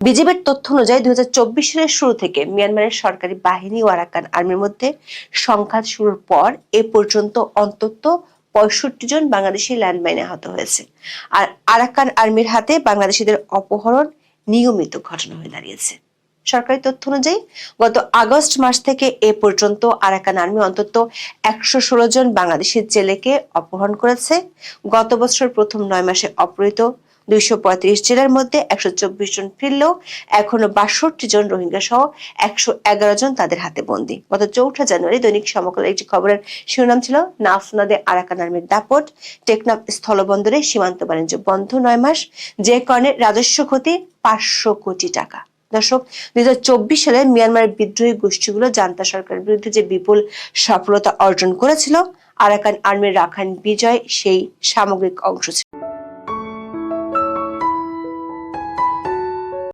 বিজিবির তথ্য অনুযায়ী 2024 সালের শুরু থেকে মিয়ানমারের সরকারি বাহিনী ও আরাকান আর্মির মধ্যে সংঘাত শুরুর পর এ পর্যন্ত অন্তত 65 জন বাংলাদেশি ল্যান্ডমাইনে আহত হয়েছে। আর আরাকান আর্মির হাতে বাংলাদেশিদের অপহরণ নিয়মিত ঘটনা হয়ে দাঁড়িয়েছে। সরকারি তথ্য অনুযায়ী গত আগস্ট মাস থেকে এ পর্যন্ত আরাকান আর্মি অন্তত 116 জন বাংলাদেশি জেলেকে অপহরণ করেছে। গত বছর প্রথম 9 মাসে অপহৃত 235 জেলার মধ্যে 124 জন ফিরলেও এখনো 62 জন রোহিঙ্গা সহ 111 জন তাদের হাতে বন্দী। গত 4 জানুয়ারি দৈনিক সমকালের একটি খবরের শিরোনাম ছিল নাফনাদে আরাকান আর্মির দাপট, টেকনাফ স্থলবন্দরে সীমান্ত বাণিজ্য বন্ধ 9 মাস, যে কারণে রাজস্ব ক্ষতি 500 কোটি টাকা। দর্শক, 2024 সালে মিয়ানমারের বিদ্রোহী গোষ্ঠীগুলো জান্তা সরকারের বিরুদ্ধে যে বিপুল সফলতা অর্জন করেছিল, আরাকান আর্মির রাখাইন বিজয় সেই সামগ্রিক অংশ ছিল।